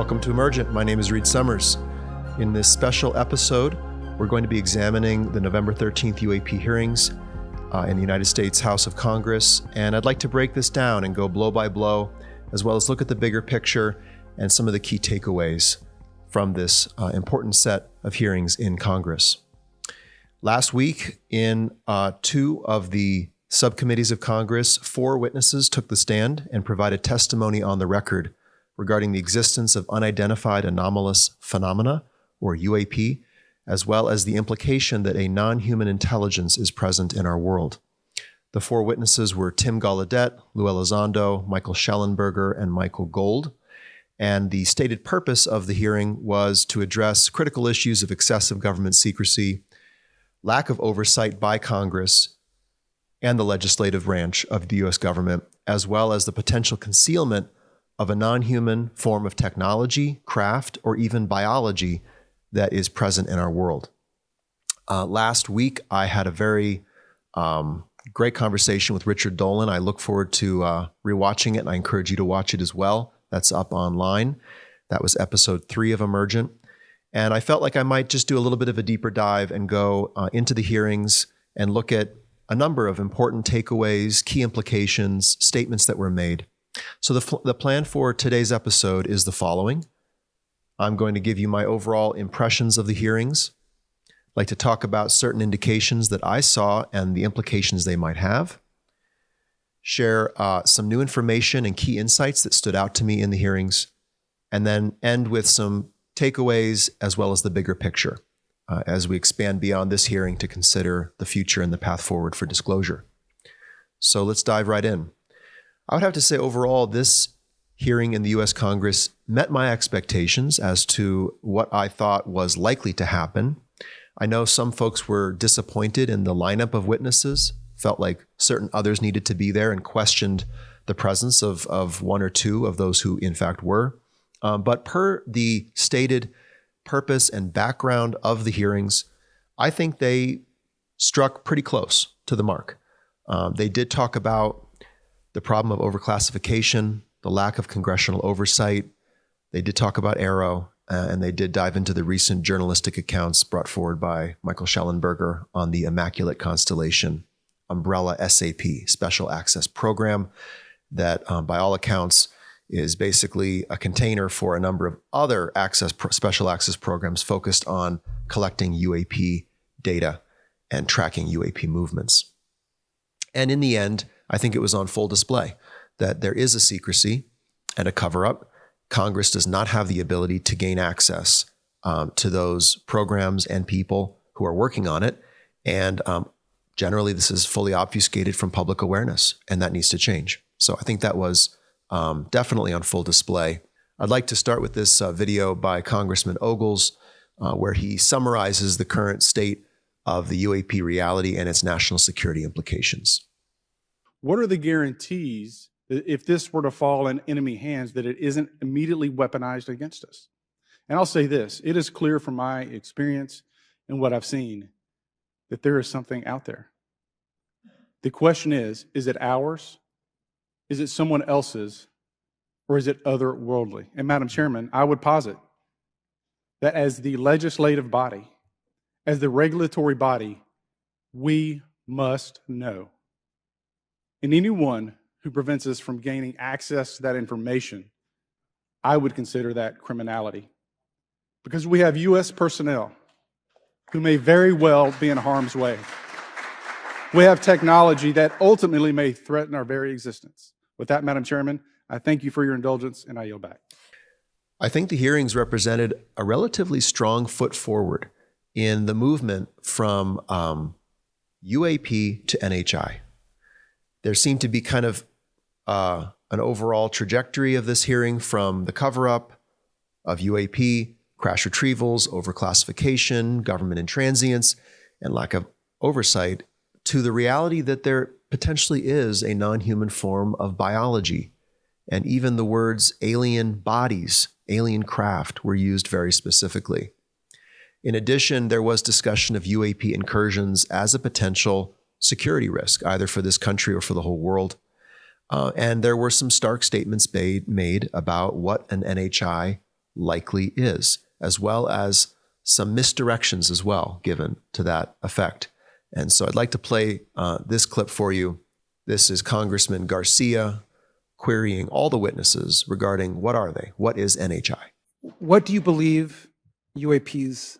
Welcome to Emergent. My name is Reed Summers. In this special episode, we're going to be examining the November 13th UAP hearings in the United States House of Congress. And I'd like to break this down and go blow by blow, as well as look at the bigger picture and some of the key takeaways from this important set of hearings in Congress. Last week, in two of the subcommittees of Congress, 4 witnesses took the stand and provided testimony on the record regarding the existence of unidentified anomalous phenomena, or UAP, as well as the implication that a non-human intelligence is present in our world. The 4 witnesses were Tim Gallaudet, Lou Elizondo, Michael Schellenberger, and Michael Gold. And the stated purpose of the hearing was to address critical issues of excessive government secrecy, lack of oversight by Congress and the legislative branch of the U.S. government, as well as the potential concealment of a non-human form of technology, craft, or even biology that is present in our world. Last week, I had a very great conversation with Richard Dolan. I look forward to rewatching it, and I encourage you to watch it as well. That's up online. That was episode 3 of Emergent. And I felt like I might just do a little bit of a deeper dive and go into the hearings and look at a number of important takeaways, key implications, statements that were made. So the plan for today's episode is the following. I'm going to give you my overall impressions of the hearings. I'd like to talk about certain indications that I saw and the implications they might have. Share some new information and key insights that stood out to me in the hearings, and then end with some takeaways as well as the bigger picture as we expand beyond this hearing to consider the future and the path forward for disclosure. So let's dive right in. I would have to say overall, this hearing in the U.S. Congress met my expectations as to what I thought was likely to happen. I know some folks were disappointed in the lineup of witnesses, felt like certain others needed to be there, and questioned the presence of one or two of those who in fact were. But per the stated purpose and background of the hearings, I think they struck pretty close to the mark. They did talk about the problem of overclassification, the lack of congressional oversight. They did talk about Arrow, and they did dive into the recent journalistic accounts brought forward by Michael Schellenberger on the Immaculate Constellation umbrella SAP, Special Access Program, that by all accounts is basically a container for a number of other special access programs focused on collecting UAP data and tracking UAP movements. And in the end, I think it was on full display that there is a secrecy and a cover-up. Congress does not have the ability to gain access to those programs and people who are working on it. And generally, this is fully obfuscated from public awareness, and that needs to change. So I think that was definitely on full display. I'd like to start with this video by Congressman Ogles, where he summarizes the current state of the UAP reality and its national security implications. What are the guarantees that if this were to fall in enemy hands, that it isn't immediately weaponized against us? And I'll say this, it is clear from my experience and what I've seen that there is something out there. The question is it ours? Is it someone else's? Or is it otherworldly? And Madam Chairman, I would posit that as the legislative body, as the regulatory body, we must know. And anyone who prevents us from gaining access to that information, I would consider that criminality. Because we have U.S. personnel who may very well be in harm's way. We have technology that ultimately may threaten our very existence. With that, Madam Chairman, I thank you for your indulgence, and I yield back. I think the hearings represented a relatively strong foot forward in the movement from UAP to NHI. There seemed to be kind of an overall trajectory of this hearing from the cover-up of UAP, crash retrievals, overclassification, government intransience, and lack of oversight, to the reality that there potentially is a non-human form of biology. And even the words alien bodies, alien craft were used very specifically. In addition, there was discussion of UAP incursions as a potential security risk, either for this country or for the whole world. And there were some stark statements made about what an NHI likely is, as well as some misdirections as well given to that effect. And so I'd like to play this clip for you. This is Congressman Garcia querying all the witnesses regarding what are they? What is NHI? What do you believe UAPs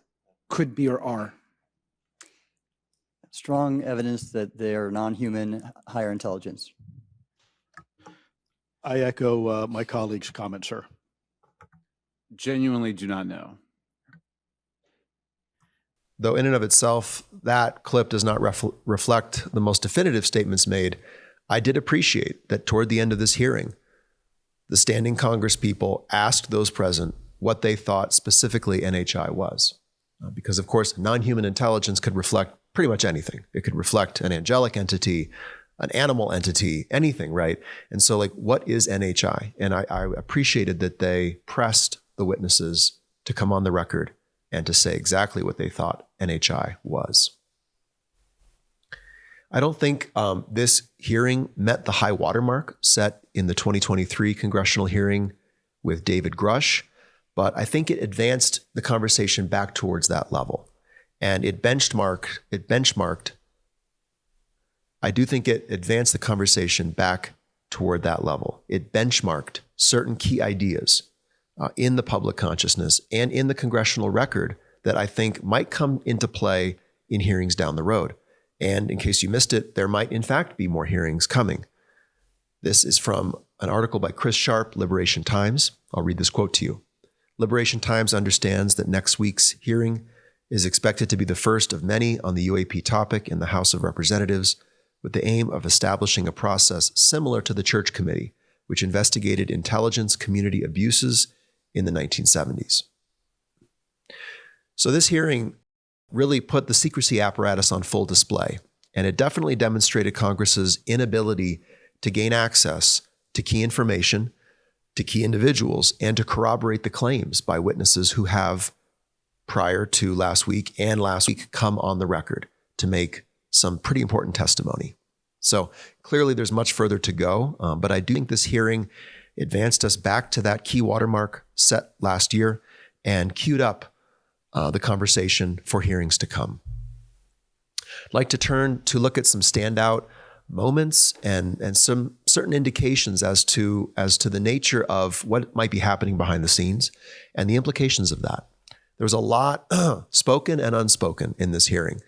could be or are? Strong evidence that they are non-human, higher intelligence. I echo my colleague's comment, sir. Genuinely do not know. Though in and of itself, that clip does not reflect the most definitive statements made, I did appreciate that toward the end of this hearing, the standing Congress people asked those present what they thought specifically NHI was. Because of course, non-human intelligence could reflect pretty much anything. It could reflect an angelic entity, an animal entity, anything, right? And so like, what is NHI? And I appreciated that they pressed the witnesses to come on the record and to say exactly what they thought NHI was. I don't think this hearing met the high watermark set in the 2023 congressional hearing with David Grusch, but I think it advanced the conversation back towards that level. And it benchmarked, I do think it advanced the conversation back toward that level. It benchmarked certain key ideas in the public consciousness and in the congressional record that I think might come into play in hearings down the road. And in case you missed it, there might in fact be more hearings coming. This is from an article by Chris Sharp, Liberation Times. I'll read this quote to you. Liberation Times understands that next week's hearing is expected to be the first of many on the UAP topic in the House of Representatives, with the aim of establishing a process similar to the Church Committee, which investigated intelligence community abuses in the 1970s. So this hearing really put the secrecy apparatus on full display, and it definitely demonstrated Congress's inability to gain access to key information, to key individuals, and to corroborate the claims by witnesses who have, prior to last week and last week, come on the record to make some pretty important testimony. So clearly there's much further to go, but I do think this hearing advanced us back to that key watermark set last year and queued up the conversation for hearings to come. I'd like to turn to look at some standout moments and some certain indications as to the nature of what might be happening behind the scenes and the implications of that. There was a lot spoken and unspoken in this hearing.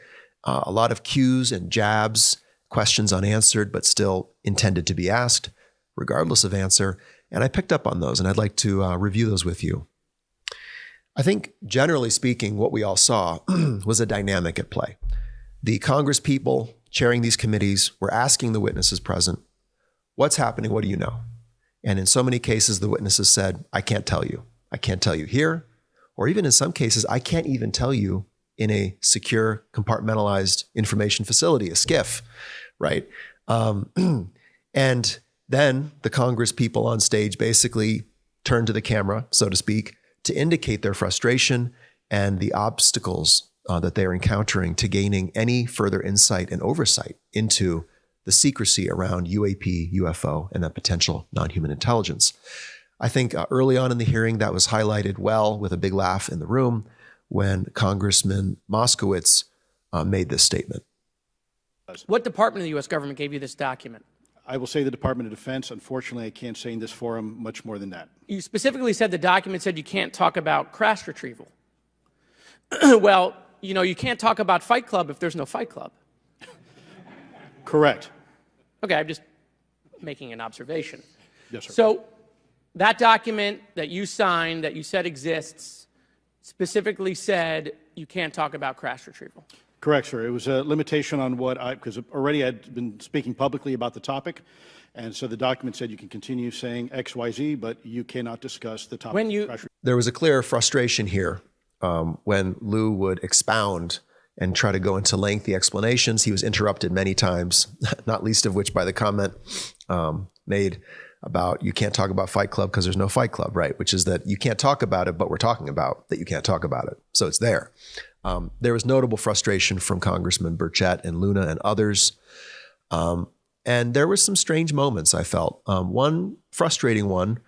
A lot of cues and jabs, questions unanswered, but still intended to be asked, regardless of answer. And I picked up on those, and I'd like to review those with you. I think, generally speaking, what we all saw was a dynamic at play. The Congress people chairing these committees were asking the witnesses present, what's happening? What do you know? And in so many cases, the witnesses said, I can't tell you. I can't tell you here. Or even in some cases, I can't even tell you in a secure, compartmentalized information facility, a SCIF, right? And then the Congress people on stage basically turned to the camera, so to speak, to indicate their frustration and the obstacles that they are encountering to gaining any further insight and oversight into the secrecy around UAP, UFO, and that potential non-human intelligence. I think early on in the hearing that was highlighted well with a big laugh in the room when Congressman Moskowitz made this statement. What department of the U.S. government gave you this document? I will say the Department of Defense. Unfortunately, I can't say in this forum much more than that. You specifically said the document said you can't talk about crash retrieval. Well, you know, you can't talk about Fight Club if there's no Fight Club. Correct. Okay, I'm just making an observation. Yes, sir. So that document that you signed, that you said exists, specifically said you can't talk about crash retrieval. Correct, sir. It was a limitation on what because already I'd been speaking publicly about the topic, and so the document said you can continue saying X, Y, Z, but you cannot discuss the topic. There was a clear frustration here when Lou would expound and try to go into lengthy explanations. He was interrupted many times, not least of which by the comment made about you can't talk about Fight Club because there's no Fight Club, right? Which is that you can't talk about it, but we're talking about that you can't talk about it. So it's there. There was notable frustration from Congressman Burchett and Luna and others. And there were some strange moments, I felt. One frustrating one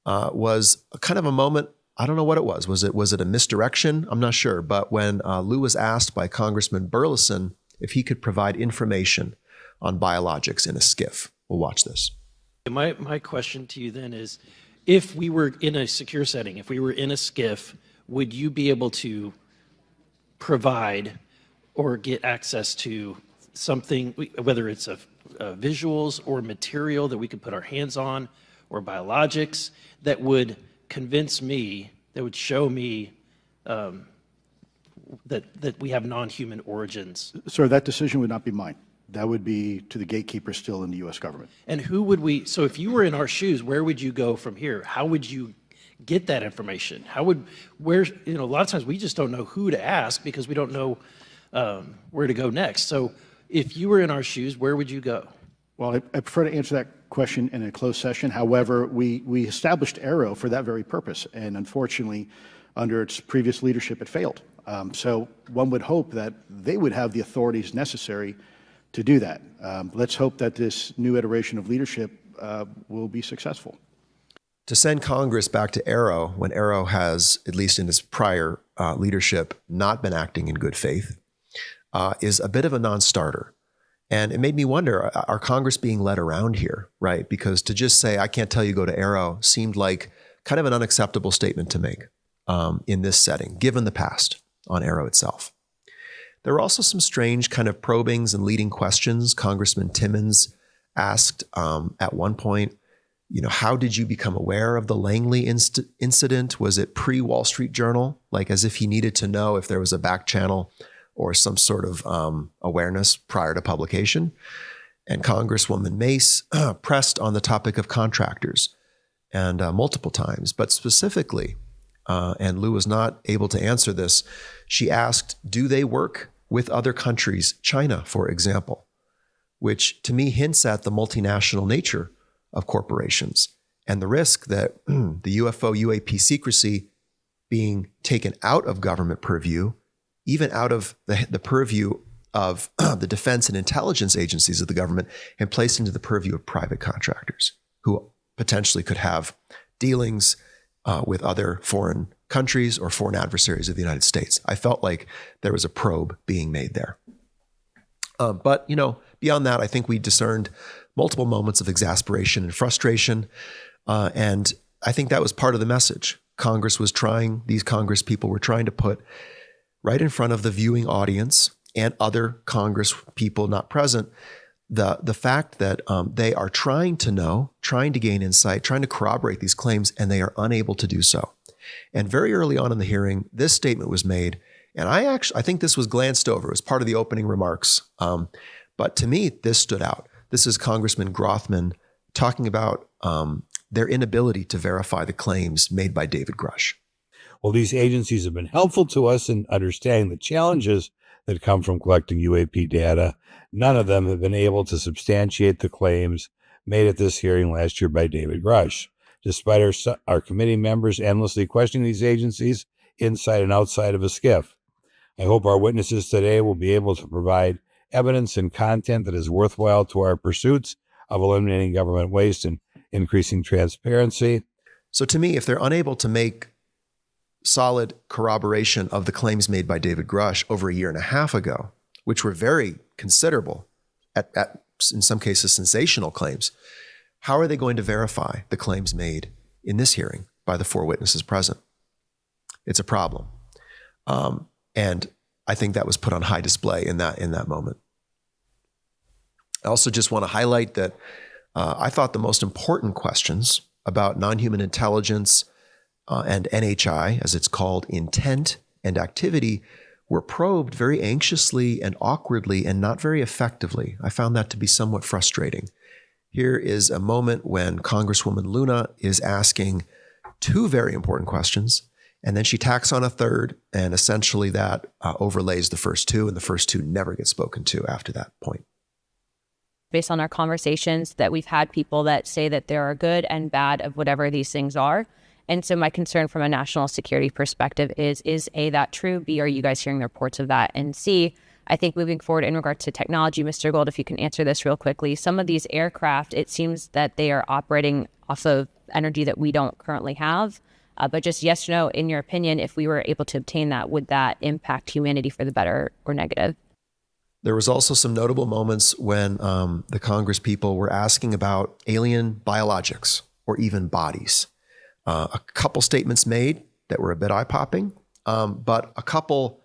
was kind of a moment I don't know what it was. Was it a misdirection? I'm not sure. But when Lou was asked by Congressman Burleson if he could provide information on biologics in a skiff, we'll watch this. My question to you then is, if we were in a secure setting, if we were in a skiff, would you be able to provide or get access to something, whether it's visuals or material that we could put our hands on, or biologics that would convince me, that would show me that we have non-human origins? Sir, that decision would not be mine. That would be to the gatekeeper still in the U.S. government. And who would we, so if you were in our shoes, where would you go from here? How would you get that information? A lot of times we just don't know who to ask because we don't know where to go next. So if you were in our shoes, where would you go? Well, I prefer to answer that question in a closed session. However, we established Arrow for that very purpose, and unfortunately, under its previous leadership, it failed. So one would hope that they would have the authorities necessary to do that. Let's hope that this new iteration of leadership will be successful. To send Congress back to Arrow when Arrow has, at least in its prior leadership, not been acting in good faith, is a bit of a non-starter. And it made me wonder, are Congress being led around here, right? Because to just say, I can't tell you go to Arrow seemed like kind of an unacceptable statement to make in this setting, given the past on Arrow itself. There were also some strange kind of probings and leading questions. Congressman Timmons asked at one point, how did you become aware of the Langley incident? Was it pre-Wall Street Journal? Like as if he needed to know if there was a back channel or some sort of awareness prior to publication. And Congresswoman Mace pressed on the topic of contractors and multiple times, but specifically, and Lou was not able to answer this, she asked, do they work with other countries, China, for example, which to me hints at the multinational nature of corporations and the risk that the UFO UAP secrecy being taken out of government purview, even out of the purview of the defense and intelligence agencies of the government, and placed into the purview of private contractors who potentially could have dealings with other foreign countries or foreign adversaries of the United States. I felt like there was a probe being made there. But beyond that, I think we discerned multiple moments of exasperation and frustration. And I think that was part of the message. These Congress people were trying to put right in front of the viewing audience and other Congress people not present, the fact that they are trying to know, trying to gain insight, trying to corroborate these claims, and they are unable to do so. And very early on in the hearing, this statement was made, and I think this was glanced over. It was part of the opening remarks. But to me, this stood out. This is Congressman Grothman talking about their inability to verify the claims made by David Grusch. Well, these agencies have been helpful to us in understanding the challenges that come from collecting UAP data. None of them have been able to substantiate the claims made at this hearing last year by David Grusch. Despite our committee members endlessly questioning these agencies inside and outside of a skiff, I hope our witnesses today will be able to provide evidence and content that is worthwhile to our pursuits of eliminating government waste and increasing transparency. So to me, if they're unable to make solid corroboration of the claims made by David Grusch over a year and a half ago, which were very considerable, in some cases sensational claims, how are they going to verify the claims made in this hearing by the four witnesses present? It's a problem. And I think that was put on high display in that moment. I also just want to highlight that I thought the most important questions about non-human intelligence and NHI, as it's called, intent and activity, were probed very anxiously and awkwardly and not very effectively. I found that to be somewhat frustrating. Here is a moment when Congresswoman Luna is asking two very important questions, and then she tacks on a third, and essentially that overlays the first two, and the first two never get spoken to after that point. Based on our conversations, that we've had people that say that there are good and bad of whatever these things are. And so my concern from a national security perspective is A, that true? B, are you guys hearing the reports of that? And C, I think moving forward in regard to technology, Mr. Gold, if you can answer this real quickly, some of these aircraft, it seems that they are operating off of energy that we don't currently have. But just yes or no, in your opinion, if we were able to obtain that, would that impact humanity for the better or negative? There was also some notable moments when the Congress people were asking about alien biologics or even bodies. A couple statements made that were a bit eye-popping, but a couple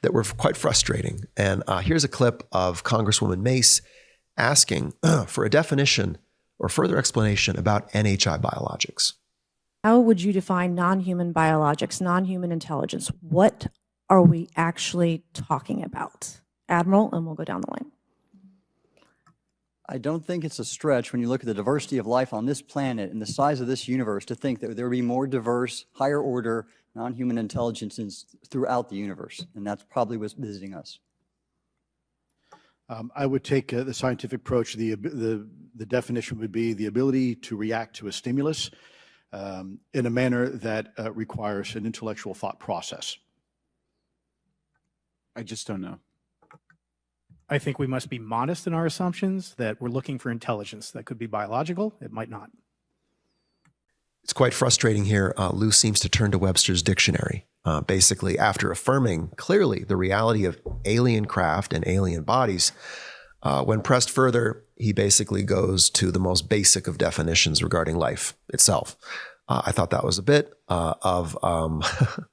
that were quite frustrating. And here's a clip of Congresswoman Mace asking for a definition or further explanation about NHI biologics. How would you define non-human biologics, non-human intelligence? What are we actually talking about? Admiral, and we'll go down the line. I don't think it's a stretch when you look at the diversity of life on this planet and the size of this universe to think that there would be more diverse, higher order, non-human intelligences throughout the universe. And that's probably what's visiting us. I would take the scientific approach. The definition would be the ability to react to a stimulus in a manner that requires an intellectual thought process. I just don't know. I think we must be modest in our assumptions that we're looking for intelligence. That could be biological, it might not. It's quite frustrating here. Lou seems to turn to Webster's dictionary, basically after affirming clearly the reality of alien craft and alien bodies. When pressed further, he basically goes to the most basic of definitions regarding life itself. I thought that was a bit of an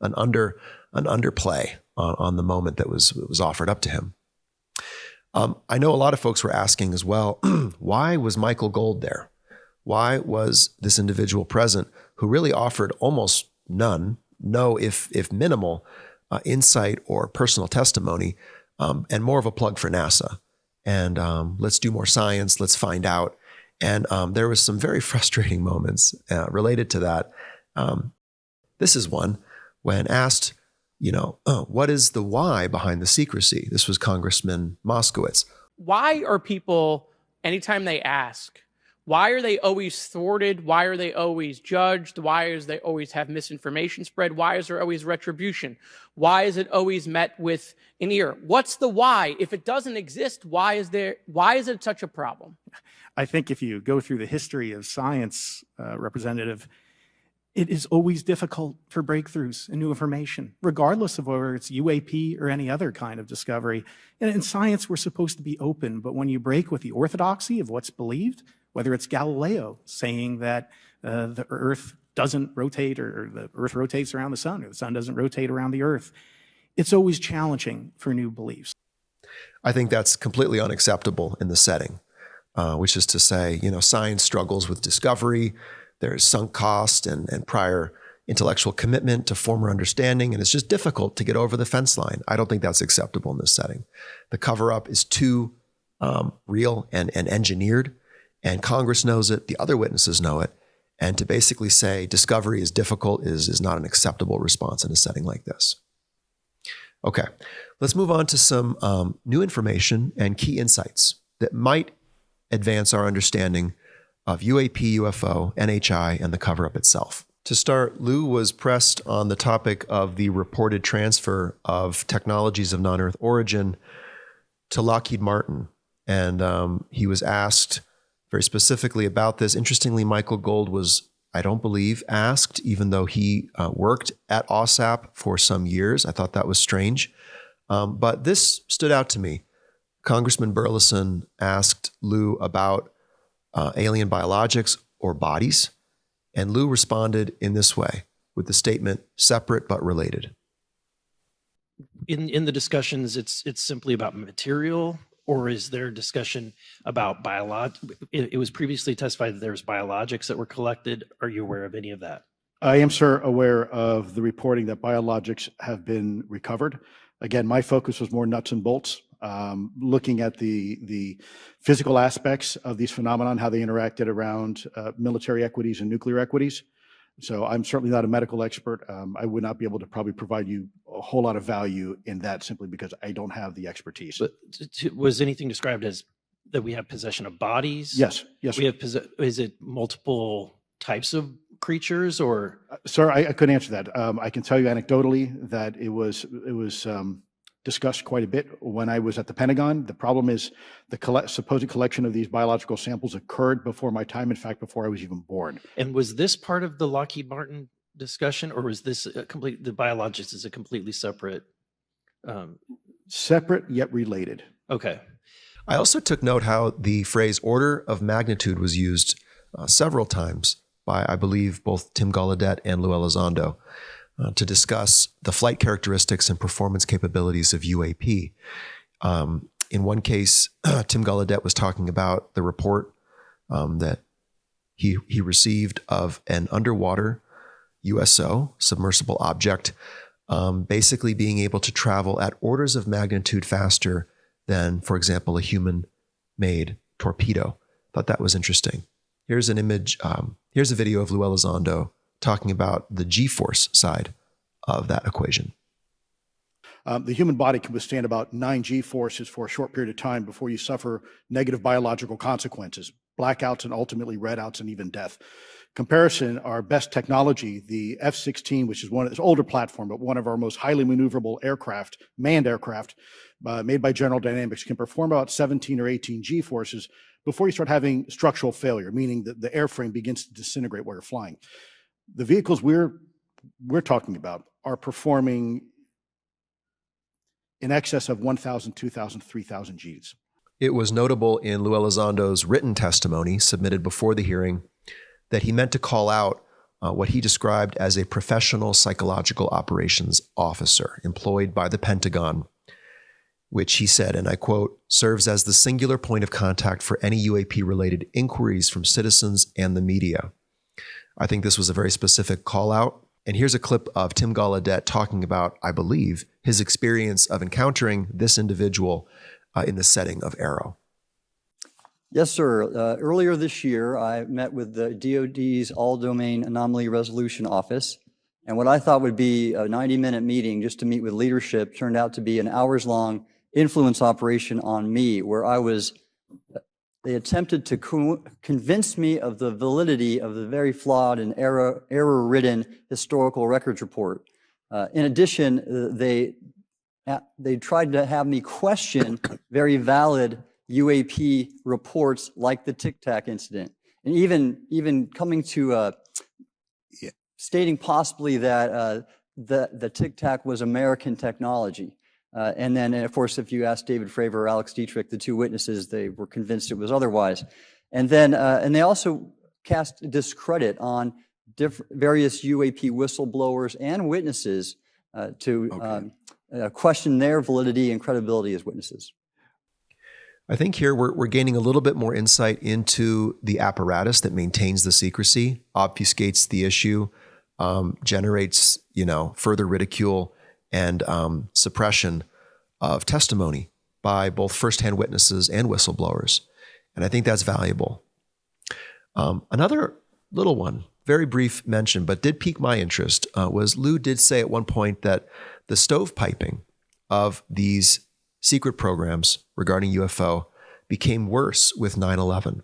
underplay on the moment that was offered up to him. I know a lot of folks were asking as well, why was Michael Gold there? Why was this individual present who really offered almost no, if minimal, insight or personal testimony, and more of a plug for NASA? And let's do more science, let's find out. And there was some very frustrating moments related to that. This is one when asked, what is the why behind the secrecy? This was Congressman Moskowitz. Why are people, anytime they ask, why are they always thwarted? Why are they always judged? Why is they always have misinformation spread? Why is there always retribution? Why is it always met with an ear? What's the why? If it doesn't exist, why is it such a problem? I think if you go through the history of science, Representative, it is always difficult for breakthroughs and new information, regardless of whether it's UAP or any other kind of discovery. And in science, we're supposed to be open, but when you break with the orthodoxy of what's believed, whether it's Galileo saying that the Earth doesn't rotate or the Earth rotates around the sun or the sun doesn't rotate around the Earth, it's always challenging for new beliefs. I think that's completely unacceptable in the setting, which is to say, science struggles with discovery. There's sunk cost and prior intellectual commitment to former understanding, and it's just difficult to get over the fence line. I don't think that's acceptable in this setting. The cover-up is too real and engineered, and Congress knows it, the other witnesses know it, and to basically say discovery is difficult is not an acceptable response in a setting like this. Okay, let's move on to some new information and key insights that might advance our understanding of UAP, UFO, NHI, and the cover-up itself. To start, Lou was pressed on the topic of the reported transfer of technologies of non-Earth origin to Lockheed Martin. And he was asked very specifically about this. Interestingly, Michael Gold was, I don't believe, asked, even though he worked at OSAP for some years. I thought that was strange. But this stood out to me. Congressman Burleson asked Lou about alien biologics or bodies, and Lou responded in this way with the statement, separate but related. In the discussions, it's simply about material, or is there discussion about it was previously testified that there was biologics that were collected. Are you aware of any of that? I am, sir, aware of the reporting that biologics have been recovered. Again, my focus was more nuts and bolts, looking at the physical aspects of these phenomenon, how they interacted around military equities and nuclear equities. So I'm certainly not a medical expert. I would not be able to probably provide you a whole lot of value in that simply because I don't have the expertise. But was anything described as that we have possession of bodies? Yes, yes. We have is it multiple types of creatures or? Sir, I couldn't answer that. I can tell you anecdotally that it was discussed quite a bit when I was at the Pentagon. The problem is the supposed collection of these biological samples occurred before my time, in fact, before I was even born. And was this part of the Lockheed Martin discussion, or was this the biologics is a completely separate? Separate yet related. Okay. I also took note how the phrase order of magnitude was used several times by, I believe, both Tim Gallaudet and Lou Elizondo to discuss the flight characteristics and performance capabilities of UAP. In one case, Tim Gallaudet was talking about the report that he received of an underwater USO, submersible object, basically being able to travel at orders of magnitude faster than, for example, a human-made torpedo. Thought that was interesting. Here's an image. Here's a video of Lou Elizondo talking about the G-force side of that equation. The human body can withstand about 9 G-forces for a short period of time before you suffer negative biological consequences, blackouts and ultimately redouts and even death. Comparison, our best technology, the F-16, which is one of this older platform, but one of our most highly maneuverable aircraft, manned aircraft, made by General Dynamics, can perform about 17 or 18 G-forces before you start having structural failure, meaning that the airframe begins to disintegrate while you're flying. The vehicles we're talking about are performing in excess of 1,000, 2,000, 3,000 Gs. It was notable in Lou Elizondo's written testimony submitted before the hearing that he meant to call out what he described as a professional psychological operations officer employed by the Pentagon, which he said, and I quote, serves as the singular point of contact for any UAP-related inquiries from citizens and the media. I think this was a very specific call out. And here's a clip of Tim Gallaudet talking about, I believe, his experience of encountering this individual in the setting of Arrow. Yes, sir. Earlier this year, I met with the DoD's All-Domain Anomaly Resolution Office, and what I thought would be a 90-minute meeting just to meet with leadership turned out to be an hours-long influence operation on me, where they attempted to convince me of the validity of the very flawed and error-ridden historical records report. In addition, they tried to have me question very valid UAP reports like the Tic Tac incident, and even coming to stating possibly that the Tic Tac was American technology. And then, of course, if you ask David Fravor or Alex Dietrich, the two witnesses, they were convinced it was otherwise. And then, and they also cast discredit on various UAP whistleblowers and witnesses to question their validity and credibility as witnesses. I think here we're gaining a little bit more insight into the apparatus that maintains the secrecy, obfuscates the issue, generates, further ridicule and suppression of testimony by both firsthand witnesses and whistleblowers. And I think that's valuable. Another little one, very brief mention, but did pique my interest, was Lou did say at one point that the stovepiping of these secret programs regarding UFO became worse with 9/11.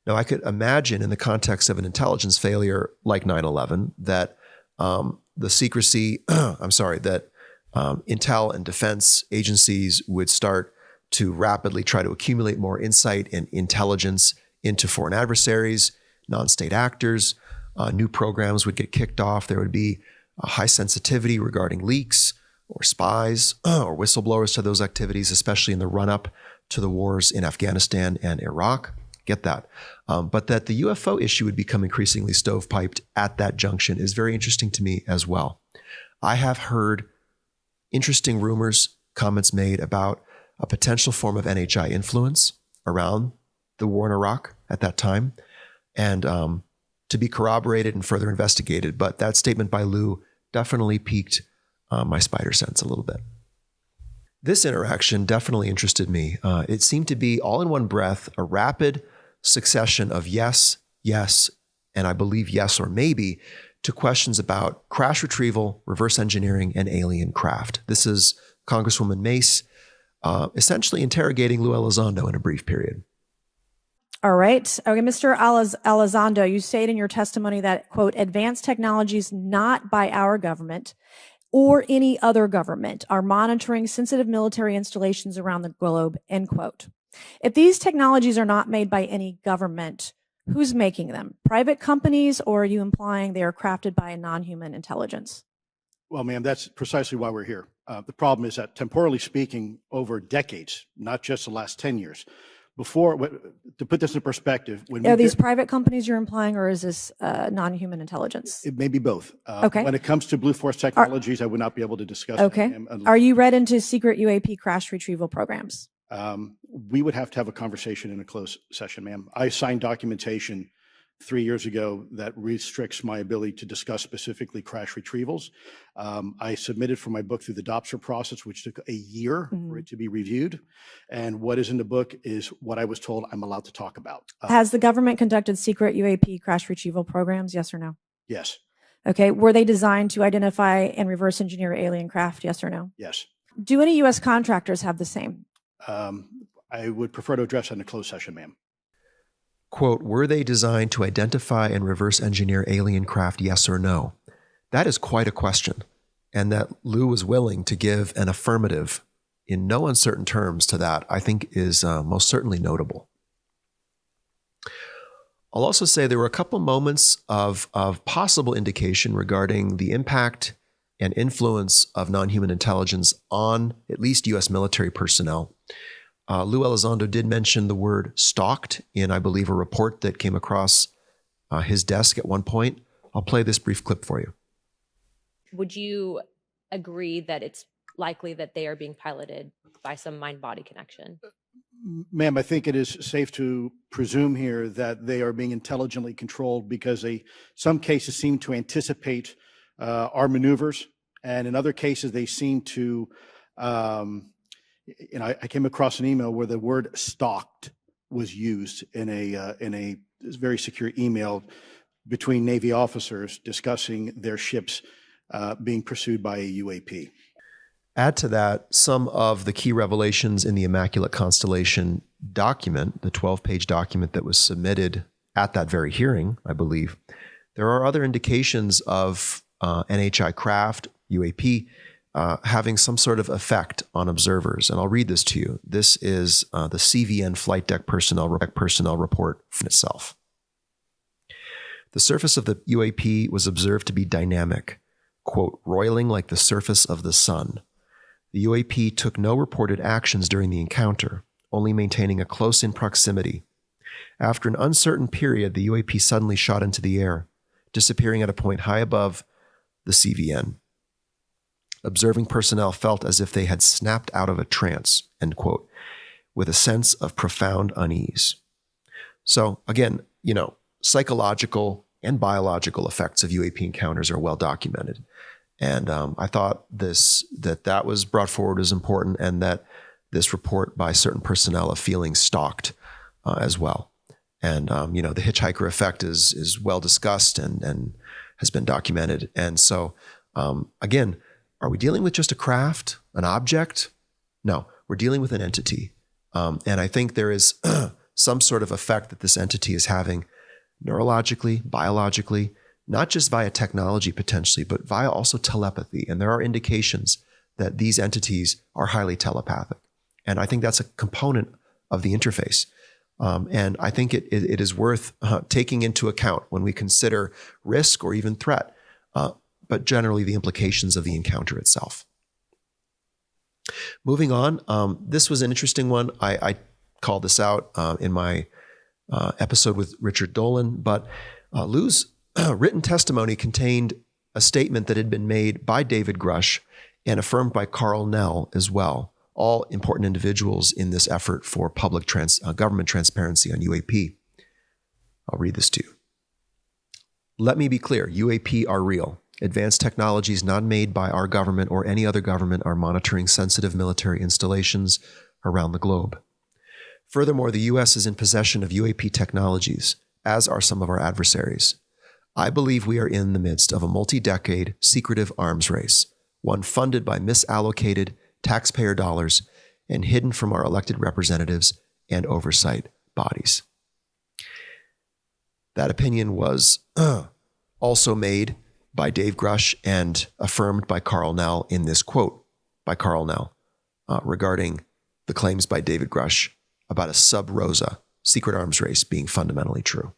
Now, I could imagine in the context of an intelligence failure like 9/11 that the secrecy, that intel and defense agencies would start to rapidly try to accumulate more insight and intelligence into foreign adversaries, non-state actors. New programs would get kicked off. There would be a high sensitivity regarding leaks or spies or whistleblowers to those activities, especially in the run-up to the wars in Afghanistan and Iraq. Get that. But that the UFO issue would become increasingly stovepiped at that junction is very interesting to me as well. I have heard interesting rumors, comments made about a potential form of NHI influence around the war in Iraq at that time, and to be corroborated and further investigated. But that statement by Lou definitely piqued my spider sense a little bit. This interaction definitely interested me. It seemed to be all in one breath, a rapid succession of yes, yes, and I believe yes or maybe to questions about crash retrieval, reverse engineering, and alien craft. This is Congresswoman Mace essentially interrogating Lou Elizondo in a brief period. All right. Okay, Mr. Elizondo, you stated in your testimony that, quote, advanced technologies not by our government or any other government are monitoring sensitive military installations around the globe, end quote. If these technologies are not made by any government, Who's making them? Private companies, or are you implying they are crafted by a non-human intelligence? Well, ma'am, that's precisely why we're here. The problem is that temporally speaking, over decades, not just the last 10 years, to put this in perspective, Are these private companies you're implying, or is this non-human intelligence? it may be both. Okay. When it comes to Blue Force Technologies, I would not be able to discuss that, Okay. ma'am, Are you read into secret UAP crash retrieval programs? we would have to have a conversation in a closed session, ma'am. I signed documentation 3 years ago that restricts my ability to discuss specifically crash retrievals. I submitted for my book through the DOPSR process, which took a year for it to be reviewed. And what is in the book is what I was told I'm allowed to talk about. Has the government conducted secret UAP crash retrieval programs? Yes or no? Yes, Okay. Were they designed to identify and reverse engineer alien craft? Yes or no? yes. Do any U.S. contractors have the same? I would prefer to address that in a closed session, ma'am. Quote, were they designed to identify and reverse engineer alien craft, yes or no? That is quite a question. And that Lou was willing to give an affirmative in no uncertain terms to that, I think is most certainly notable. I'll also say there were a couple moments of possible indication regarding the impact and influence of non-human intelligence on at least U.S. military personnel. Lou Elizondo did mention the word stalked in, I believe, a report that came across his desk at one point. I'll play this brief clip for you. Would you agree that it's likely that they are being piloted by some mind-body connection? Ma'am, I think it is safe to presume here that they are being intelligently controlled because some cases seem to anticipate our maneuvers, and in other cases they seem to, I came across an email where the word stalked was used in a very secure email between Navy officers discussing their ships being pursued by a UAP. Add to that some of the key revelations in the Immaculate Constellation document, the 12-page document that was submitted at that very hearing, I believe. There are other indications of NHI craft, UAP, having some sort of effect on observers. And I'll read this to you. This is the CVN Flight Deck Personnel Report from itself. The surface of the UAP was observed to be dynamic, quote, roiling like the surface of the sun. The UAP took no reported actions during the encounter, only maintaining a close-in proximity. After an uncertain period, the UAP suddenly shot into the air, disappearing at a point high above the CVN. Observing personnel felt as if they had snapped out of a trance, end quote, with a sense of profound unease. So again, psychological and biological effects of UAP encounters are well documented. And I thought that was brought forward as important, and that this report by certain personnel of feeling stalked as well. And, the hitchhiker effect is well discussed and has been documented. And so, again, are we dealing with just a craft, an object? No, we're dealing with an entity. And I think there is some sort of effect that this entity is having neurologically, biologically, not just via technology potentially, but via also telepathy. And there are indications that these entities are highly telepathic. And I think that's a component of the interface. And I think it is worth taking into account when we consider risk or even threat, but generally the implications of the encounter itself. Moving on, this was an interesting one. I called this out in my episode with Richard Dolan, but Lou's written testimony contained a statement that had been made by David Grusch and affirmed by Carl Nell as well, all important individuals in this effort for public government transparency on UAP. I'll read this to you. Let me be clear, UAP are real. Advanced technologies not made by our government or any other government are monitoring sensitive military installations around the globe. Furthermore, the U.S. is in possession of UAP technologies, as are some of our adversaries. I believe we are in the midst of a multi-decade secretive arms race, one funded by misallocated taxpayer dollars and hidden from our elected representatives and oversight bodies. That opinion was also made by Dave Grusch and affirmed by Carl Nell in this quote by Carl Nell regarding the claims by David Grusch about a sub rosa secret arms race being fundamentally true.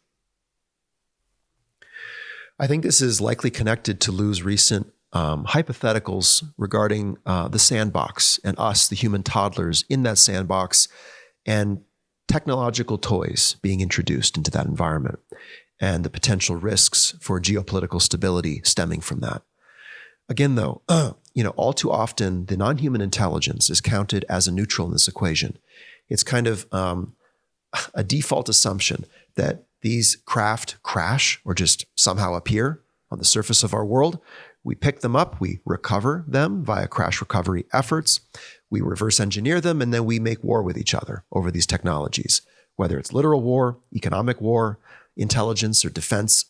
I think this is likely connected to Lou's recent hypotheticals regarding the sandbox and us, the human toddlers in that sandbox, and technological toys being introduced into that environment, and the potential risks for geopolitical stability stemming from that. Again, though, all too often, the non-human intelligence is counted as a neutral in this equation. It's kind of a default assumption that these craft crash or just somehow appear on the surface of our world. We pick them up, we recover them via crash recovery efforts, we reverse engineer them, and then we make war with each other over these technologies, whether it's literal war, economic war, intelligence or defense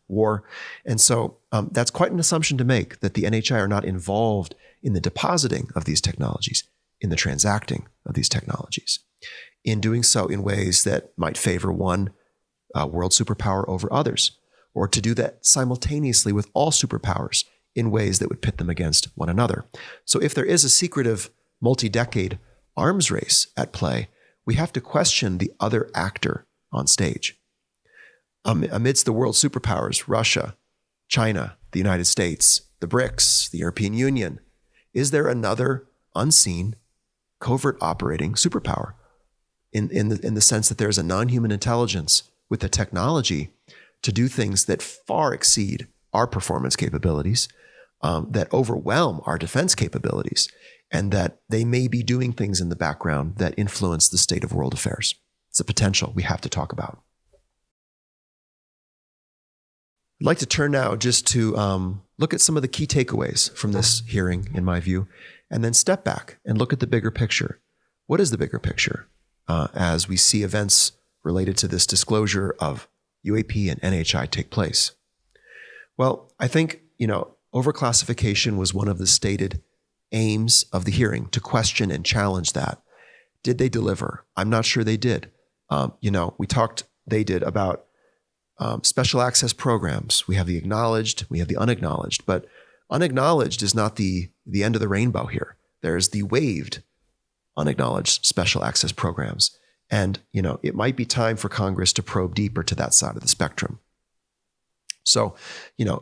war. And so that's quite an assumption to make, that the NHI are not involved in the depositing of these technologies, in the transacting of these technologies, in doing so in ways that might favor one world superpower over others, or to do that simultaneously with all superpowers in ways that would pit them against one another. So if there is a secretive multi-decade arms race at play, we have to question the other actor on stage. Amidst the world superpowers, Russia, China, the United States, the BRICS, the European Union, is there another unseen, covert operating superpower in the sense that there's a non-human intelligence with the technology to do things that far exceed our performance capabilities, that overwhelm our defense capabilities, and that they may be doing things in the background that influence the state of world affairs? It's a potential we have to talk about. I'd like to turn now just to look at some of the key takeaways from this hearing, in my view, and then step back and look at the bigger picture. What is the bigger picture as we see events related to this disclosure of UAP and NHI take place? Well, I think, overclassification was one of the stated aims of the hearing, to question and challenge that. Did they deliver? I'm not sure they did. They did about special access programs. We have the acknowledged, we have the unacknowledged, but unacknowledged is not the end of the rainbow here. There's the waived, unacknowledged special access programs. And, it might be time for Congress to probe deeper to that side of the spectrum. So,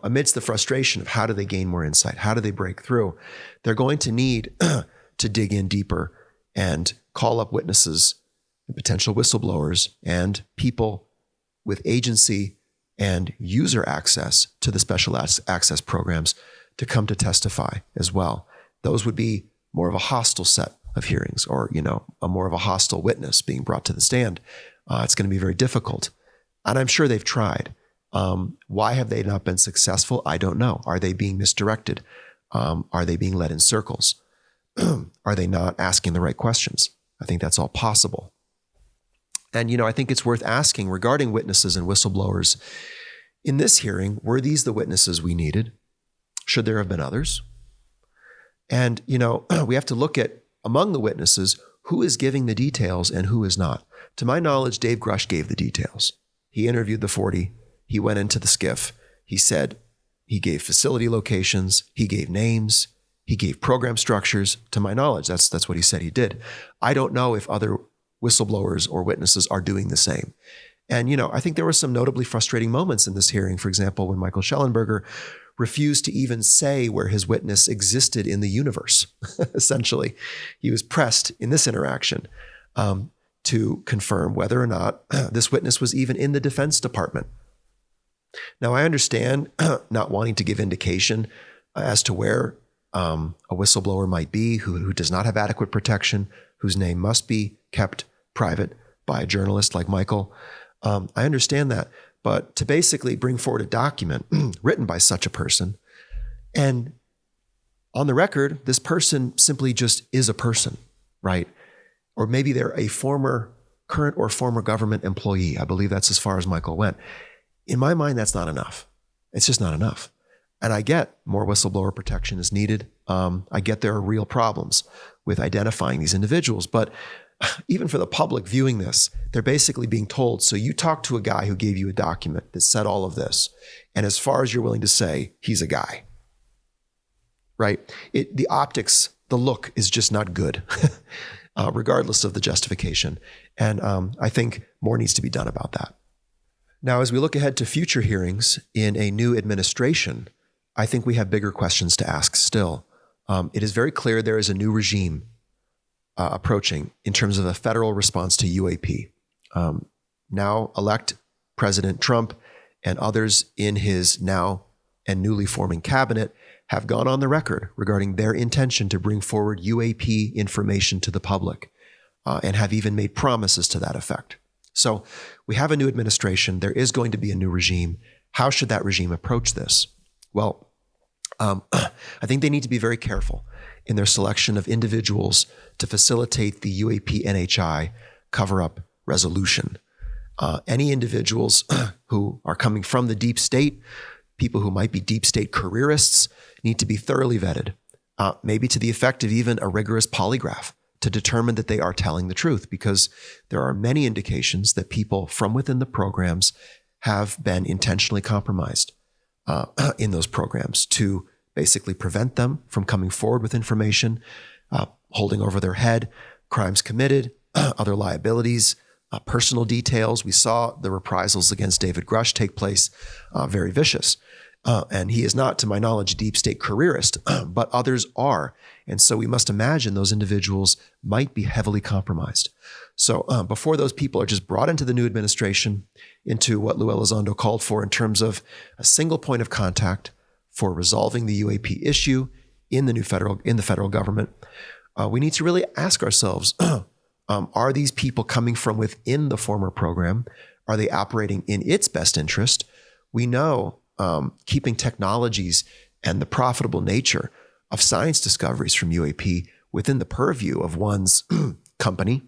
amidst the frustration of how do they gain more insight, how do they break through, they're going to need to dig in deeper and call up witnesses, potential whistleblowers, and people with agency and user access to the special access programs to come to testify as well. Those would be more of a hostile set of hearings, or, a more of a hostile witness being brought to the stand. It's going to be very difficult. And I'm sure they've tried. Why have they not been successful? I don't know. Are they being misdirected? Are they being led in circles? Are they not asking the right questions? I think that's all possible. And, I think it's worth asking regarding witnesses and whistleblowers. In this hearing, were these the witnesses we needed? Should there have been others? And, we have to look at, among the witnesses, who is giving the details and who is not. To my knowledge, Dave Grusch gave the details. He interviewed the 40. He went into the skiff. He said he gave facility locations. He gave names. He gave program structures. To my knowledge, that's what he said he did. I don't know if other whistleblowers or witnesses are doing the same. And, I think there were some notably frustrating moments in this hearing. For example, when Michael Schellenberger refused to even say where his witness existed in the universe, essentially. He was pressed in this interaction to confirm whether or not this witness was even in the Defense Department. Now, I understand not wanting to give indication as to where a whistleblower might be who does not have adequate protection, whose name must be kept private by a journalist like Michael. I understand that. But to basically bring forward a document written by such a person, and on the record, this person simply just is a person, right? Or maybe they're a current or former government employee. I believe that's as far as Michael went. In my mind, that's not enough. It's just not enough. And I get more whistleblower protection is needed. I get there are real problems with identifying these individuals, but even for the public viewing this, they're basically being told, so you talk to a guy who gave you a document that said all of this, and as far as you're willing to say, he's a guy, right? The optics, the look is just not good, regardless of the justification. And I think more needs to be done about that. Now, as we look ahead to future hearings in a new administration, I think we have bigger questions to ask still. It is very clear there is a new regime approaching in terms of a federal response to UAP. Now elect President Trump and others in his now and newly forming cabinet have gone on the record regarding their intention to bring forward UAP information to the public and have even made promises to that effect. So we have a new administration. There is going to be a new regime. How should that regime approach this? Well, I think they need to be very careful in their selection of individuals to facilitate the UAP NHI cover-up resolution. Any individuals who are coming from the deep state, people who might be deep state careerists, need to be thoroughly vetted, maybe to the effect of even a rigorous polygraph to determine that they are telling the truth, because there are many indications that people from within the programs have been intentionally compromised in those programs to basically prevent them from coming forward with information, holding over their head, crimes committed, other liabilities, personal details. We saw the reprisals against David Grusch take place, very vicious. And he is not, to my knowledge, a deep state careerist, but others are. And so we must imagine those individuals might be heavily compromised. So before those people are just brought into the new administration, into what Lou Elizondo called for in terms of a single point of contact for resolving the UAP issue in the federal government, we need to really ask ourselves, are these people coming from within the former program? Are they operating in its best interest? We know keeping technologies and the profitable nature of science discoveries from UAP within the purview of one's company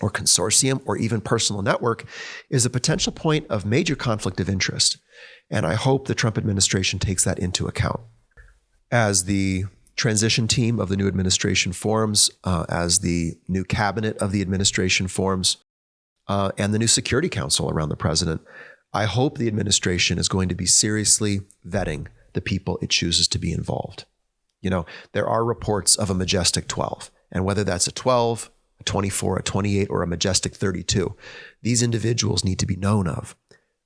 or consortium or even personal network is a potential point of major conflict of interest. And I hope the Trump administration takes that into account. As the transition team of the new administration forms, as the new cabinet of the administration forms, and the new Security Council around the president, I hope the administration is going to be seriously vetting the people it chooses to be involved. You know, there are reports of a majestic 12, and whether that's a 12, a 24, a 28, or a majestic 32, these individuals need to be known of.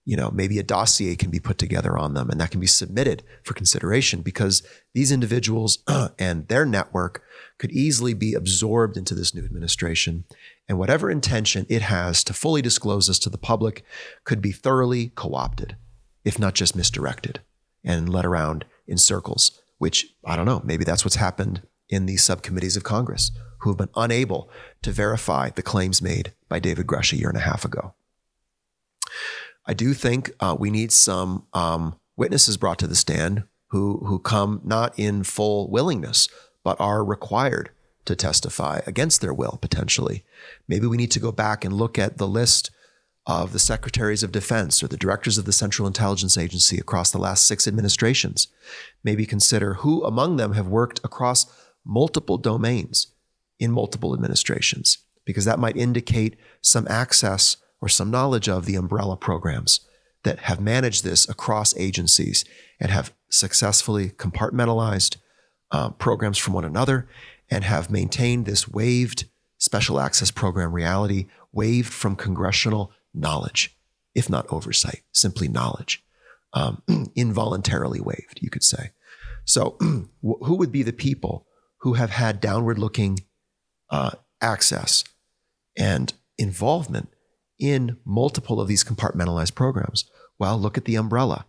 You know, maybe a dossier can be put together on them, and that can be submitted for consideration, because these individuals and their network could easily be absorbed into this new administration, and whatever intention it has to fully disclose this to the public could be thoroughly co-opted, if not just misdirected and led around in circles, which, I don't know, maybe that's what's happened in the subcommittees of Congress who have been unable to verify the claims made by David Grusch a year and a half ago. I do think we need some witnesses brought to the stand who come not in full willingness, but are required to testify against their will, potentially. Maybe we need to go back and look at the list of the secretaries of defense or the directors of the Central Intelligence Agency across the last 6 administrations. Maybe consider who among them have worked across multiple domains in multiple administrations, because that might indicate some access or some knowledge of the umbrella programs that have managed this across agencies and have successfully compartmentalized programs from one another and have maintained this waived special access program reality, waived from congressional knowledge, if not oversight, simply knowledge, involuntarily waived, you could say. So who would be the people who have had downward-looking access and involvement in multiple of these compartmentalized programs? Well, look at the umbrella.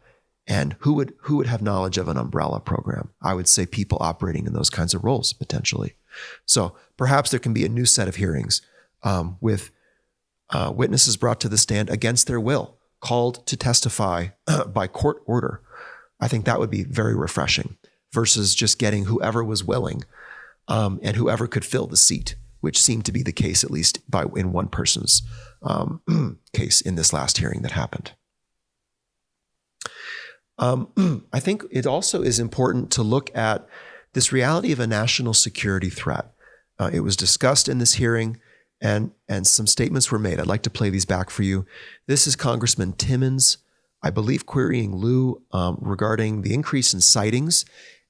And who would have knowledge of an umbrella program? I would say people operating in those kinds of roles, potentially. So perhaps there can be a new set of hearings with witnesses brought to the stand against their will, called to testify by court order. I think that would be very refreshing versus just getting whoever was willing and whoever could fill the seat, which seemed to be the case, at least in one person's case in this last hearing that happened. I think it also is important to look at this reality of a national security threat. It was discussed in this hearing, and some statements were made. I'd like to play these back for you. This is Congressman Timmons, I believe, querying Lou regarding the increase in sightings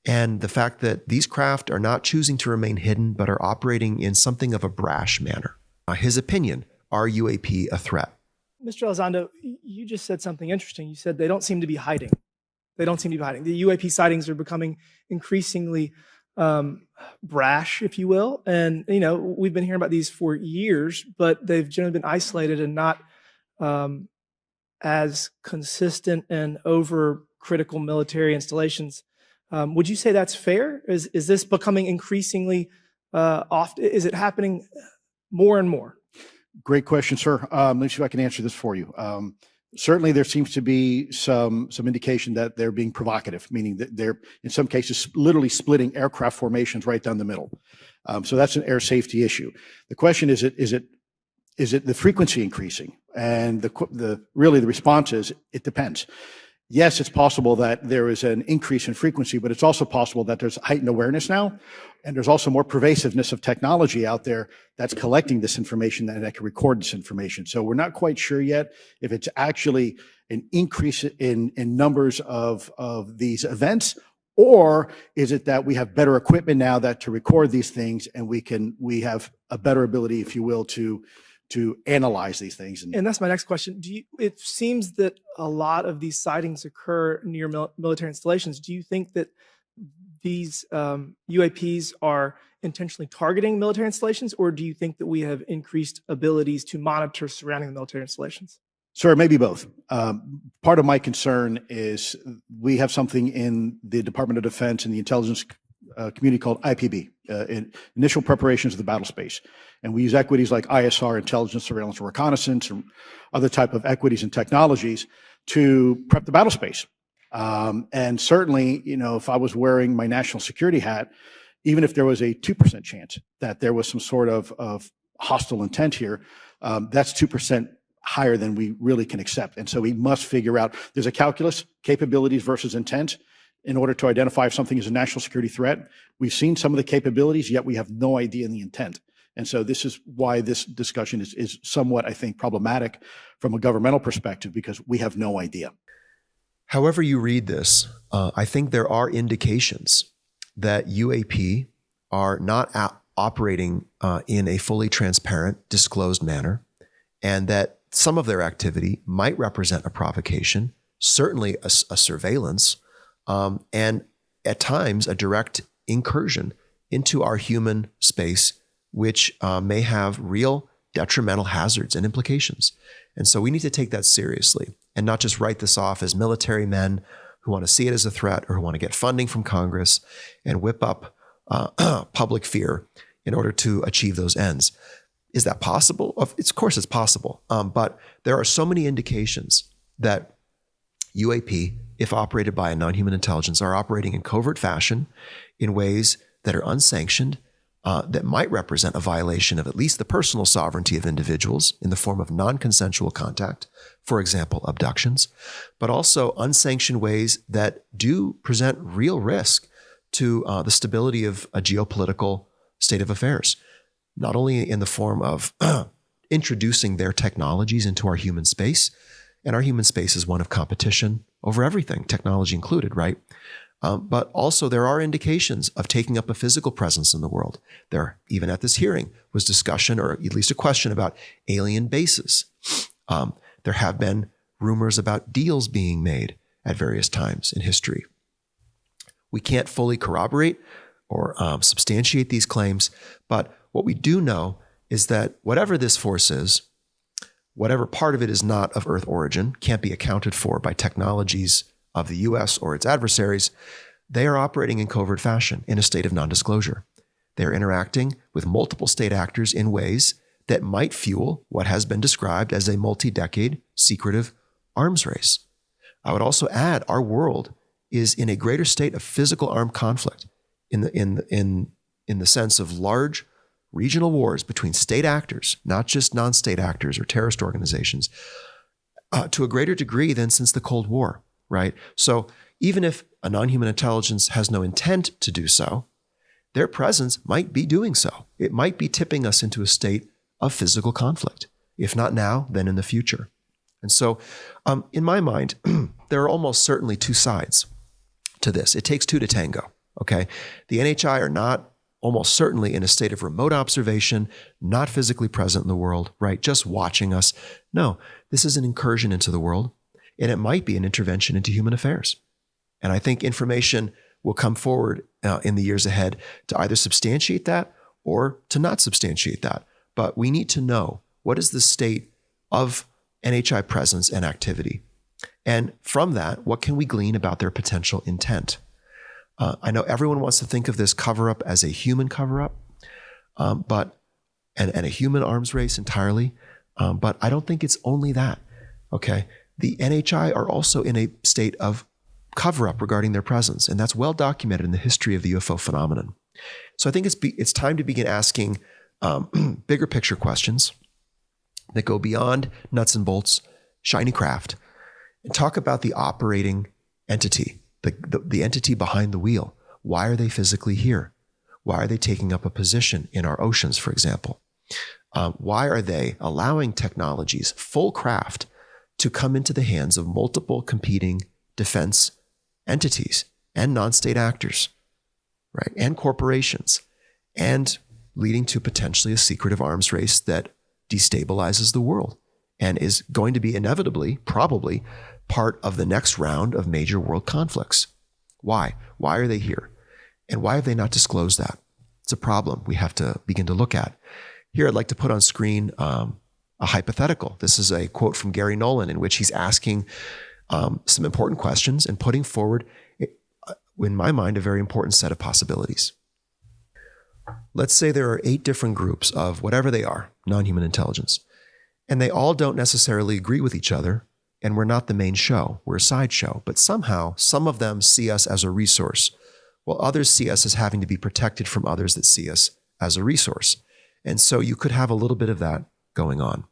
and the fact that these craft are not choosing to remain hidden, but are operating in something of a brash manner. His opinion, are UAP a threat? Mr. Elizondo, you just said something interesting. You said they don't seem to be hiding. They don't seem to be hiding. The UAP sightings are becoming increasingly brash, if you will. And, we've been hearing about these for years, but they've generally been isolated and not as consistent and over critical military installations. Would you say that's fair? Is this becoming increasingly often? Is it happening more and more? Great question, sir. Let me see if I can answer this for you. Certainly, there seems to be some indication that they're being provocative, meaning that they're, in some cases, literally splitting aircraft formations right down the middle. So that's an air safety issue. The question is it the frequency increasing? And the response is it depends. Yes, it's possible that there is an increase in frequency, but it's also possible that there's heightened awareness now, and there's also more pervasiveness of technology out there that's collecting this information and that can record this information. So we're not quite sure yet if it's actually an increase in numbers of these events, or is it that we have better equipment now to record these things, and we have a better ability, if you will, to analyze these things. And that's my next question. It seems that a lot of these sightings occur near military installations. Do you think that these UAPs are intentionally targeting military installations, or do you think that we have increased abilities to monitor surrounding the military installations? Sir, maybe both. Part of my concern is we have something in the Department of Defense and the intelligence community called IPB, Initial Preparations of the Battle Space. And we use equities like ISR, intelligence, surveillance, and reconnaissance, and other type of equities and technologies to prep the battle space. And certainly, if I was wearing my national security hat, even if there was a 2% chance that there was some sort of hostile intent here, that's 2% higher than we really can accept. And so we must figure out, there's a calculus, capabilities versus intent, in order to identify if something is a national security threat. We've seen some of the capabilities, yet we have no idea in the intent. And so this is why this discussion is somewhat, I think, problematic from a governmental perspective, because we have no idea. However you read this, I think there are indications that UAP are not operating in a fully transparent, disclosed manner, and that some of their activity might represent a provocation, certainly a surveillance, and at times a direct incursion into our human space, which may have real detrimental hazards and implications. And so we need to take that seriously and not just write this off as military men who want to see it as a threat or who want to get funding from Congress and whip up public fear in order to achieve those ends. Is that possible? Of course it's possible. But there are so many indications that UAP, if operated by a non-human intelligence, are operating in covert fashion in ways that are unsanctioned, that might represent a violation of at least the personal sovereignty of individuals in the form of non-consensual contact, for example, abductions, but also unsanctioned ways that do present real risk to the stability of a geopolitical state of affairs, not only in the form of introducing their technologies into our human space, and our human space is one of competition over everything, technology included, right? But also there are indications of taking up a physical presence in the world. There, even at this hearing, was discussion, or at least a question about alien bases. There have been rumors about deals being made at various times in history. We can't fully corroborate or substantiate these claims, but what we do know is that whatever this force is, whatever part of it is not of Earth origin, can't be accounted for by technologies of the U.S. or its adversaries, they are operating in covert fashion in a state of non-disclosure. They are interacting with multiple state actors in ways that might fuel what has been described as a multi-decade secretive arms race. I would also add our world is in a greater state of physical armed conflict in the sense of large regional wars between state actors, not just non-state actors or terrorist organizations, to a greater degree than since the Cold War. Right? So even if a non-human intelligence has no intent to do so, their presence might be doing so. It might be tipping us into a state of physical conflict, if not now, then in the future. And so in my mind, there are almost certainly two sides to this. It takes two to tango, okay? The NHI are not almost certainly in a state of remote observation, not physically present in the world, right? Just watching us. No, this is an incursion into the world, and it might be an intervention into human affairs. And I think information will come forward in the years ahead to either substantiate that or to not substantiate that. But we need to know, what is the state of NHI presence and activity? And from that, what can we glean about their potential intent? I know everyone wants to think of this cover-up as a human cover-up, and a human arms race entirely, but I don't think it's only that, okay? The NHI are also in a state of cover-up regarding their presence, and that's well documented in the history of the UFO phenomenon. So I think it's time to begin asking bigger picture questions that go beyond nuts and bolts, shiny craft, and talk about the operating entity, the entity behind the wheel. Why are they physically here? Why are they taking up a position in our oceans, for example? Why are they allowing technologies, full craft, to come into the hands of multiple competing defense entities and non-state actors, right? And corporations, and leading to potentially a secretive arms race that destabilizes the world and is going to be inevitably, probably, part of the next round of major world conflicts. Why? Why are they here? And why have they not disclosed that? It's a problem we have to begin to look at. Here, I'd like to put on screen a hypothetical. This is a quote from Gary Nolan in which he's asking some important questions and putting forward, in my mind, a very important set of possibilities. Let's say there are 8 different groups of whatever they are, non-human intelligence, and they all don't necessarily agree with each other, and we're not the main show, we're a sideshow, but somehow some of them see us as a resource, while others see us as having to be protected from others that see us as a resource. And so you could have a little bit of that going on.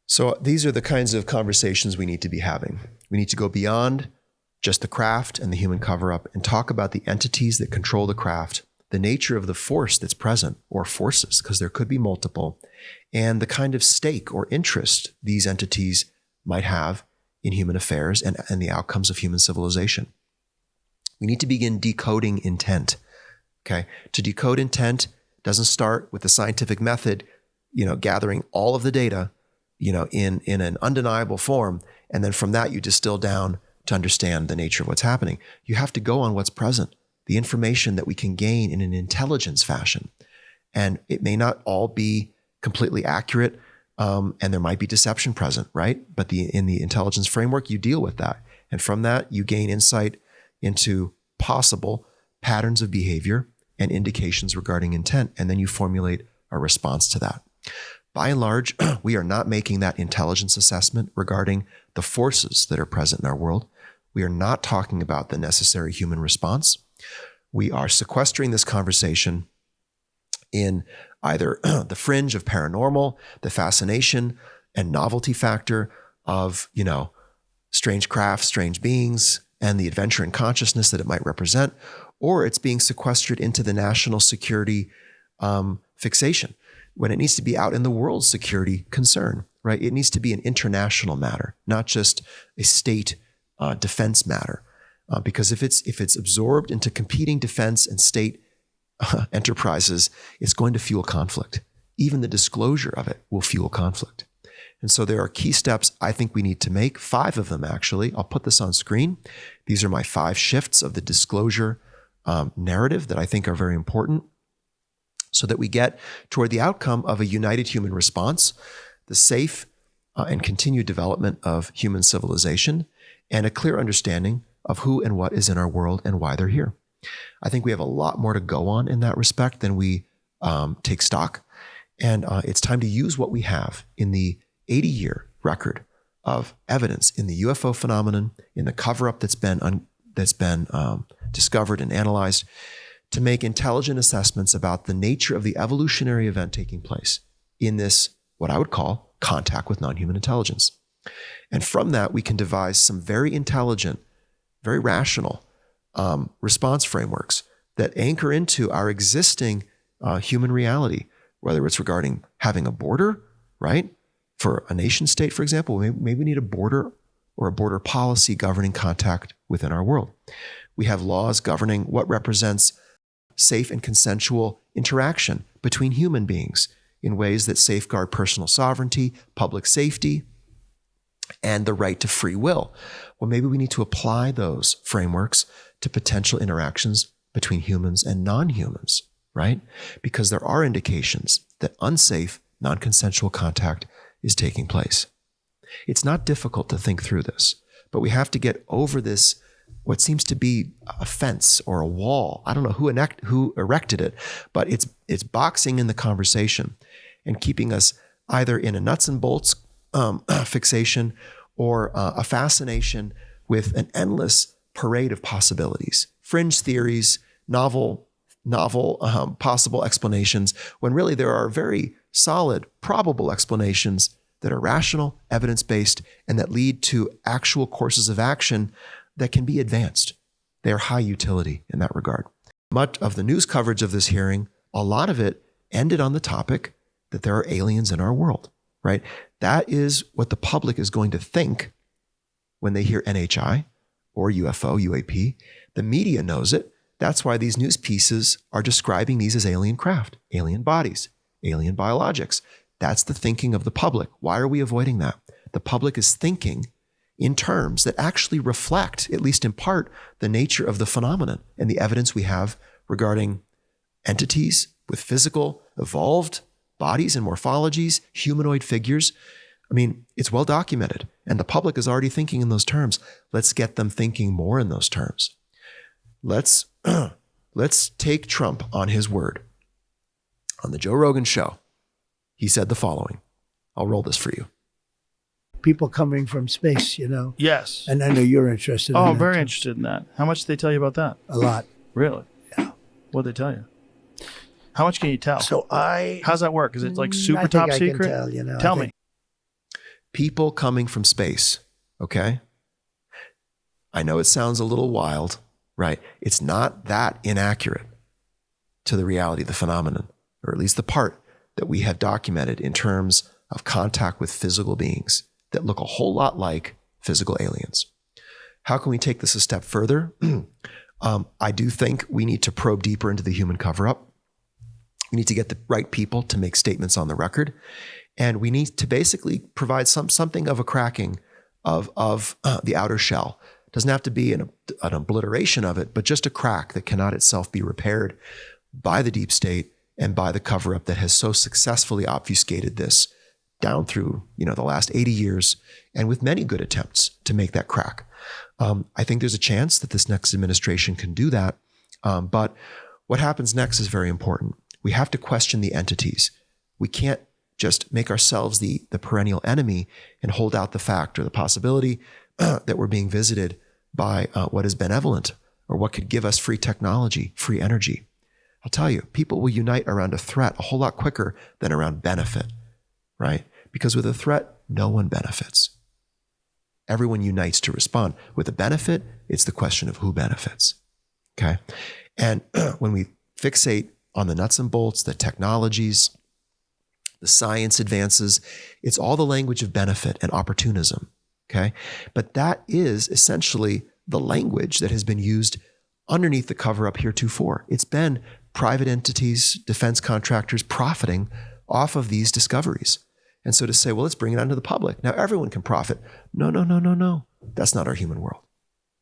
So these are the kinds of conversations we need to be having. We need to go beyond just the craft and the human cover-up and talk about the entities that control the craft, the nature of the force that's present, or forces, because there could be multiple, and the kind of stake or interest these entities might have in human affairs and the outcomes of human civilization. We need to begin decoding intent, okay? To decode intent doesn't start with the scientific method, gathering all of the data, in an undeniable form, and then from that you distill down to understand the nature of what's happening. You have to go on what's present, the information that we can gain in an intelligence fashion. And it may not all be completely accurate, and there might be deception present, right? But in the intelligence framework, you deal with that. And from that, you gain insight into possible patterns of behavior and indications regarding intent, and then you formulate a response to that. By and large, we are not making that intelligence assessment regarding the forces that are present in our world. We are not talking about the necessary human response. We are sequestering this conversation in either the fringe of paranormal, the fascination and novelty factor of, strange craft, strange beings, and the adventure and consciousness that it might represent, or it's being sequestered into the national security fixation when it needs to be out in the world's security concern, right? It needs to be an international matter, not just a state defense matter. Because if it's absorbed into competing defense and state enterprises, it's going to fuel conflict. Even the disclosure of it will fuel conflict. And so there are key steps I think we need to make, 5 of them actually. I'll put this on screen. These are my 5 shifts of the disclosure narrative that I think are very important so that we get toward the outcome of a united human response, the safe and continued development of human civilization, and a clear understanding of who and what is in our world and why they're here. I think we have a lot more to go on in that respect than we take stock. And it's time to use what we have in the 80-year record of evidence in the UFO phenomenon, in the cover-up that's been discovered and analyzed, to make intelligent assessments about the nature of the evolutionary event taking place in this, what I would call, contact with non-human intelligence. And from that, we can devise some very intelligent, very rational response frameworks that anchor into our existing human reality, whether it's regarding having a border, right? For a nation state, for example, maybe we need a border or a border policy governing contact within our world. We have laws governing what represents safe and consensual interaction between human beings in ways that safeguard personal sovereignty, public safety, and the right to free will. Well, maybe we need to apply those frameworks to potential interactions between humans and non-humans, right? Because there are indications that unsafe, non-consensual contact is taking place. It's not difficult to think through this, but we have to get over this, what seems to be a fence or a wall. I don't know who erected it, but it's boxing in the conversation and keeping us either in a nuts and bolts fixation or a fascination with an endless parade of possibilities, fringe theories, novel possible explanations, when really there are very solid, probable explanations that are rational, evidence-based, and that lead to actual courses of action that can be advanced. They are high utility in that regard. Much of the news coverage of this hearing, a lot of it ended on the topic that there are aliens in our world, right? That is what the public is going to think when they hear NHI or UFO, UAP. The media knows it. That's why these news pieces are describing these as alien craft, alien bodies, alien biologics. That's the thinking of the public. Why are we avoiding that? The public is thinking in terms that actually reflect, at least in part, the nature of the phenomenon and the evidence we have regarding entities with physical, evolved bodies and morphologies, humanoid figures. I mean, it's well documented, and the public is already thinking in those terms. Let's get them thinking more in those terms. Let's take Trump on his word. On the Joe Rogan show, he said the following. I'll roll this for you. People coming from space, Yes. And I know you're interested in that. Oh, I'm very interested in that. How much did they tell you about that? A lot. Really? Yeah. What'd they tell you? How much can you tell? So how's that work? Is it like I super think top I can secret? tell, Tell me. People coming from space, okay? I know it sounds a little wild, right? It's not that inaccurate to the reality of the phenomenon, or at least the part that we have documented in terms of contact with physical beings that look a whole lot like physical aliens. How can we take this a step further? I do think we need to probe deeper into the human cover-up. We need to get the right people to make statements on the record. And we need to basically provide something of a cracking of the outer shell. It doesn't have to be an obliteration of it, but just a crack that cannot itself be repaired by the deep state and by the cover-up that has so successfully obfuscated this down through the last 80 years, and with many good attempts to make that crack. I think there's a chance that this next administration can do that. But what happens next is very important. We have to question the entities. We can't just make ourselves the perennial enemy and hold out the fact or the possibility that we're being visited by what is benevolent or what could give us free technology, free energy. I'll tell you, people will unite around a threat a whole lot quicker than around benefit, right? Because with a threat, no one benefits. Everyone unites to respond. With a benefit, it's the question of who benefits, okay? And when we fixate on the nuts and bolts, the technologies, the science advances, it's all the language of benefit and opportunism, okay? But that is essentially the language that has been used underneath the cover-up heretofore. It's been private entities, defense contractors profiting off of these discoveries. And so to say, well, let's bring it onto the public. Now everyone can profit. No. That's not our human world.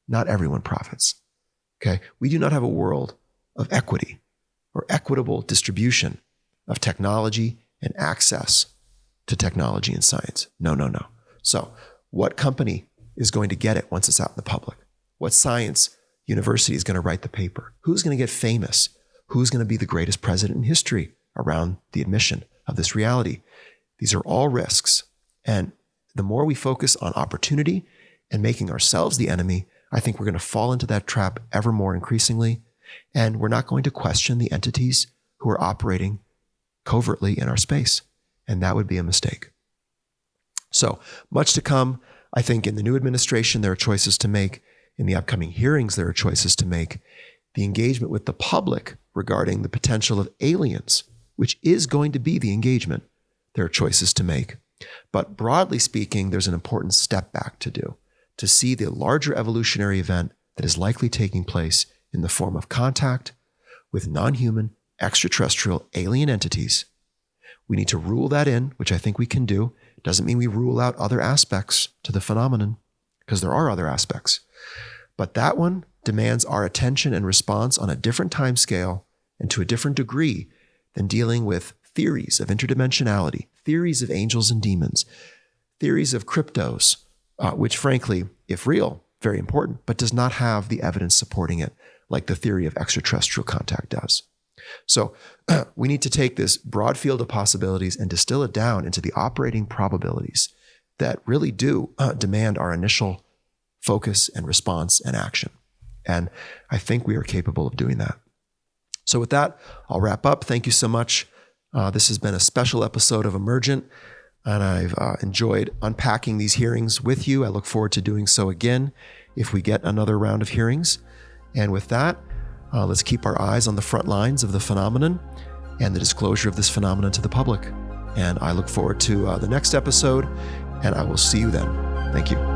Not everyone profits, okay? We do not have a world of equity or equitable distribution of technology and access to technology and science. No. So what company is going to get it once it's out in the public? What science university is going to write the paper? Who's going to get famous? Who's going to be the greatest president in history around the admission of this reality? These are all risks. And the more we focus on opportunity and making ourselves the enemy, I think we're going to fall into that trap ever more increasingly. And we're not going to question the entities who are operating covertly in our space. And that would be a mistake. So much to come. I think in the new administration, there are choices to make. In the upcoming hearings, there are choices to make. The engagement with the public regarding the potential of aliens, which is going to be the engagement, there are choices to make. But broadly speaking, there's an important step back to do, to see the larger evolutionary event that is likely taking place in the form of contact with non-human, extraterrestrial, alien entities. We need to rule that in, which I think we can do. It doesn't mean we rule out other aspects to the phenomenon, because there are other aspects. But that one demands our attention and response on a different time scale and to a different degree than dealing with theories of interdimensionality, theories of angels and demons, theories of cryptos, which frankly, if real, very important, but does not have the evidence supporting it like the theory of extraterrestrial contact does. So we need to take this broad field of possibilities and distill it down into the operating probabilities that really do demand our initial focus and response and action. And I think we are capable of doing that. So with that, I'll wrap up. Thank you so much. This has been a special episode of Emergent, and I've enjoyed unpacking these hearings with you. I look forward to doing so again if we get another round of hearings. And with that, let's keep our eyes on the front lines of the phenomenon and the disclosure of this phenomenon to the public. And I look forward to the next episode, and I will see you then. Thank you.